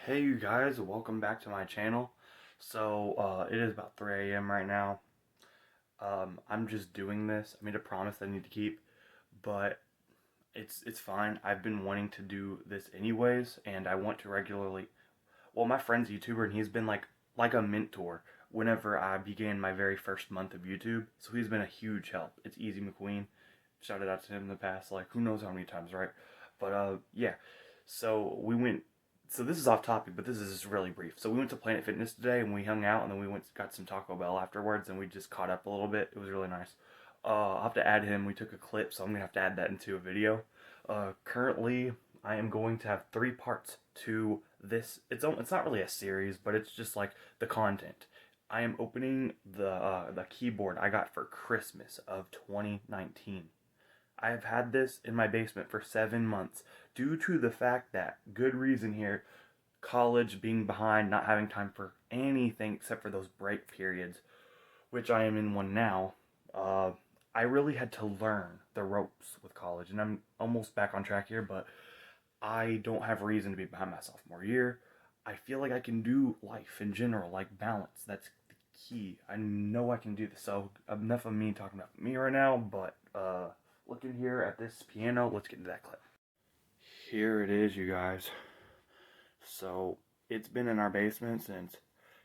Hey you guys, welcome back to my channel. It is about 3 a.m. right now. I'm just doing this. I made a promise I need to keep, but it's fine. I've been wanting to do this anyways, and I want to regularly. Well, my friend's a YouTuber, and he's been like a mentor whenever I began my very first month of YouTube. So he's been a huge help. It's Easy McQueen. Shouted out to him in the past, like who knows how many times, right? But yeah. So we went so this is off topic, but this is just really brief. So we went to Planet Fitness today and we hung out and then we got some Taco Bell afterwards and we just caught up a little bit. It was really nice. I'll have to add him. We took a clip, so I'm gonna have to add that into a video. Currently, I am going to have 3 parts to this. It's not really a series, but it's just like the content. I am opening the keyboard I got for Christmas of 2019. I have had this in my basement for 7 months due to the fact that, good reason here, college, being behind, not having time for anything except for those break periods, which I am in one now. I really had to learn the ropes with college, and I'm almost back on track here, but I don't have reason to be behind my sophomore year. I feel like I can do life in general, like balance. That's the key. I know I can do this. So enough of me talking about me right now, but looking here at this piano, let's get into that clip. Here it is, you guys. So it's been in our basement since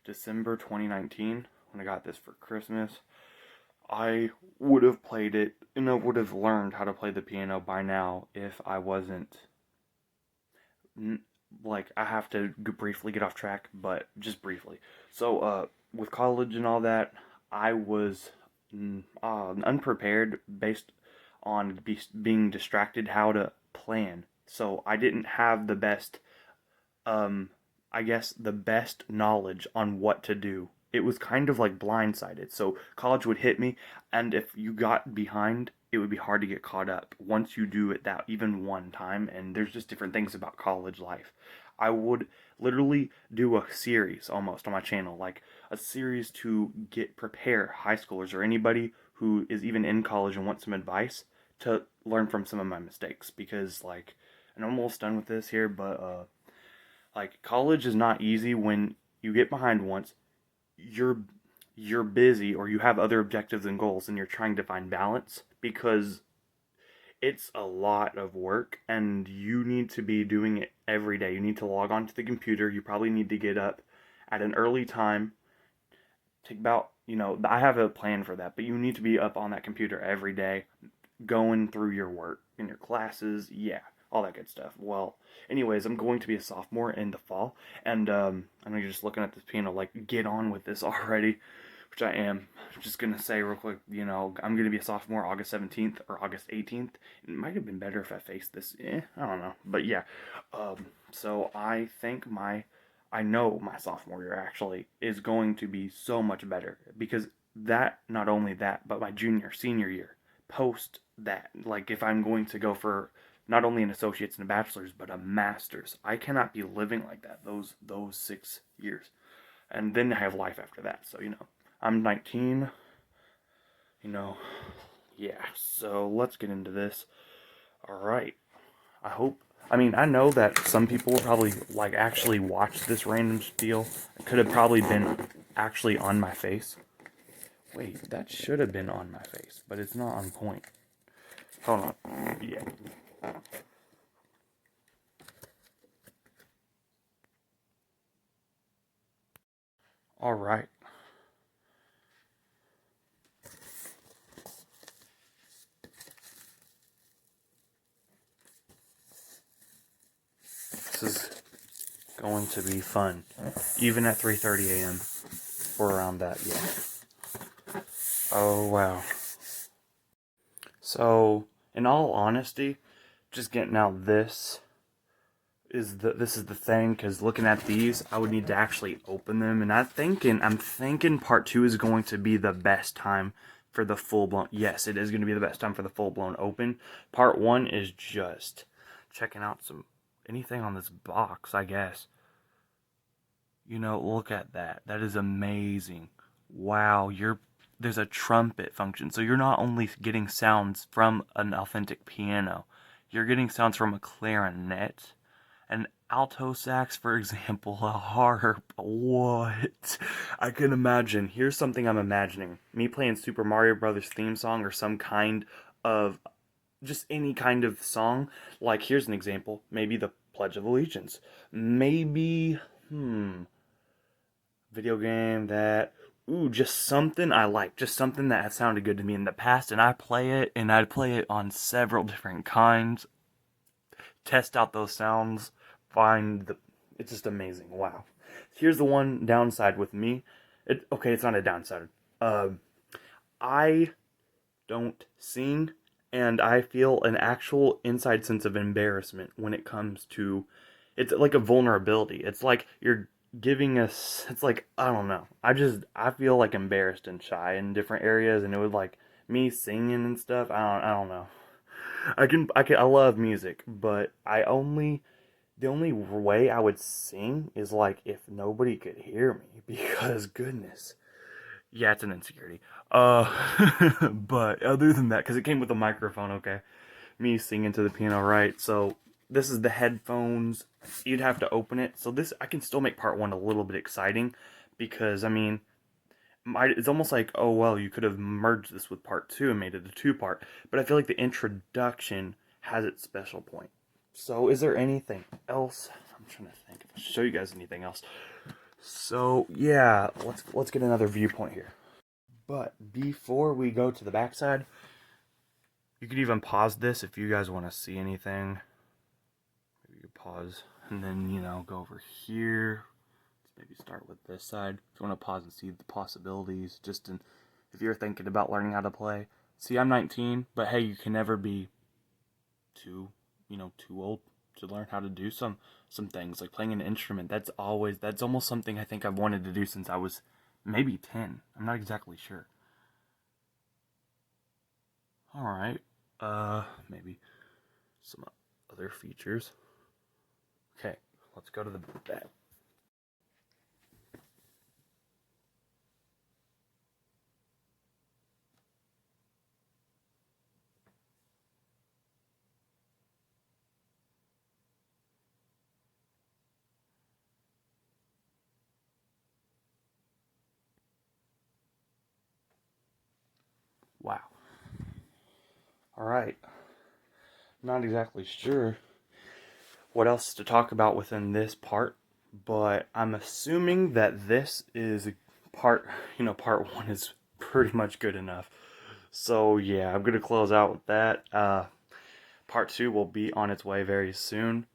December 2019 when I got this for Christmas. I would have played it and I would have learned how to play the piano by now if I wasn't like, I have to briefly get off track, but just briefly. So with college and all that, I was unprepared based on being distracted how to plan. So I didn't have the best, I guess, the best knowledge on what to do. It was kind of like blindsided. So college would hit me, and if you got behind, it would be hard to get caught up once you do it that even one time. And there's just different things about college life. I would literally do a series almost on my channel, like a series to prepare high schoolers or anybody who is even in college and wants some advice to learn from some of my mistakes. Because and I'm almost done with this here, but college is not easy. When you get behind once, you're you're busy or you have other objectives and goals and you're trying to find balance, because it's a lot of work and you need to be doing it every day. You need to log on to the computer. You probably need to get up at an early time. Take about, I have a plan for that, but you need to be up on that computer every day, going through your work and your classes, yeah, all that good stuff. Well, anyways, I'm going to be a sophomore in the fall, and I know you're just looking at this piano like, get on with this already, which I am. I'm just gonna say real quick, I'm gonna be a sophomore August 17th or August 18th. It might have been better if I faced this. I don't know, but yeah. So I know my sophomore year actually is going to be so much better, because not only that, but my junior, senior year, post that, like if I'm going to go for not only an associate's and a bachelor's, but a master's, I cannot be living like that those 6 years. And then I have life after that. So, I'm 19, yeah. So let's get into this. All right. I know that some people will probably actually watch this random spiel. It could have probably been actually on my face. Wait, that should have been on my face, but it's not on point. Hold on. Yeah. All right. This is going to be fun, even at 3:30 a.m. or around that. Yeah. Oh wow. So, in all honesty, just getting out this is the thing, because looking at these, I would need to actually open them, and I'm thinking part 2 is going to be the best time for the full-blown. Yes, it is going to be the best time for the full-blown open. Part 1 is just checking out anything on this box, I guess. Look at that. That is amazing. Wow, there's a trumpet function. So you're not only getting sounds from an authentic piano, you're getting sounds from a clarinet, an alto sax, for example, a harp. What? I can imagine. Here's something I'm imagining. Me playing Super Mario Brothers theme song or some kind of just any kind of song. Like here's an example. Maybe the Pledge of Allegiance. Maybe video game that just something I like, just something that has sounded good to me in the past, and I play it, and I'd play it on several different kinds, test out those sounds, find the. It's just amazing. Wow. Here's the one downside with me. Okay, it's not a downside. Uh, I don't sing, and I feel an actual inside sense of embarrassment when it comes to. It's like a vulnerability. It's like you're giving us. It's like I don't know. I feel like embarrassed and shy in different areas, and it would like me singing and stuff. I don't know. I love music, but the only way I would sing is like if nobody could hear me because goodness. Yeah, it's an insecurity. But other than that, because it came with a microphone, okay, me singing to the piano, right? So this is the headphones. You'd have to open it. So this I can still make part one a little bit exciting because I mean, it's almost like oh well, you could have merged this with part two and made it a two part. But I feel like the introduction has its special point. So is there anything else? I'm trying to think if I should show you guys anything else. So yeah, let's get another viewpoint here. But before we go to the backside, you could even pause this if you guys want to see anything. Maybe you pause and then, go over here. Let's maybe start with this side. If you want to pause and see the possibilities, if you're thinking about learning how to play. See, I'm 19, but hey, you can never be too, too old to learn how to do some things like playing an instrument. That's almost something I think I've wanted to do since I was maybe 10. I'm not exactly sure. All right. Maybe some other features. Okay, let's go to the back. Wow. All right. Not exactly sure what else to talk about within this part, but I'm assuming that this is part one is pretty much good enough. So yeah, I'm gonna close out with that. Part two will be on its way very soon.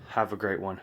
Have a great one.